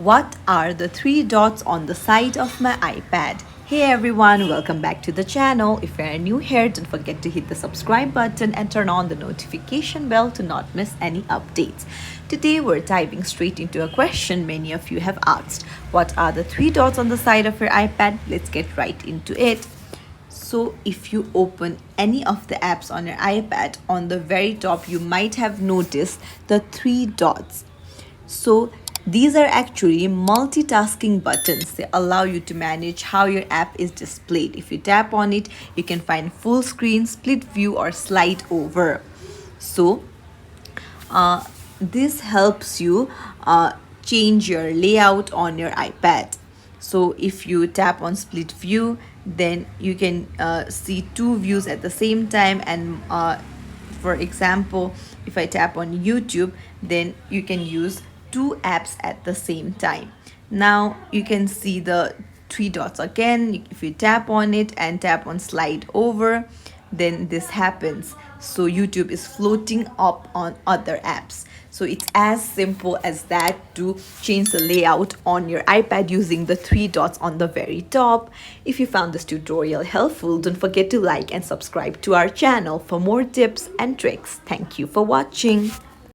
What are the three dots on the side of my iPad? Hey everyone, welcome back to the channel. If you're new here, don't forget to hit the subscribe button and turn on the notification bell to not miss any updates. Today we're diving straight into a question many of you have asked. What are the three dots on the side of your iPad? Let's get right into it. So if you open any of the apps on your iPad, on the very top you might have noticed the three dots. So these are actually multitasking buttons. They allow you to manage how your app is displayed. If you tap on it, you can find full screen, split view, or slide over. So this helps you change your layout on your iPad. So if you tap on split view, then you can see two views at the same time. And for example, if I tap on YouTube, then you can use two apps at the same time. Now you can see the three dots again. If you tap on it and tap on slide over, then this happens. So YouTube is floating up on other apps. So it's as simple as that to change the layout on your iPad using the three dots on the very top. If you found this tutorial helpful, don't forget to like and subscribe to our channel for more tips and tricks. Thank you for watching.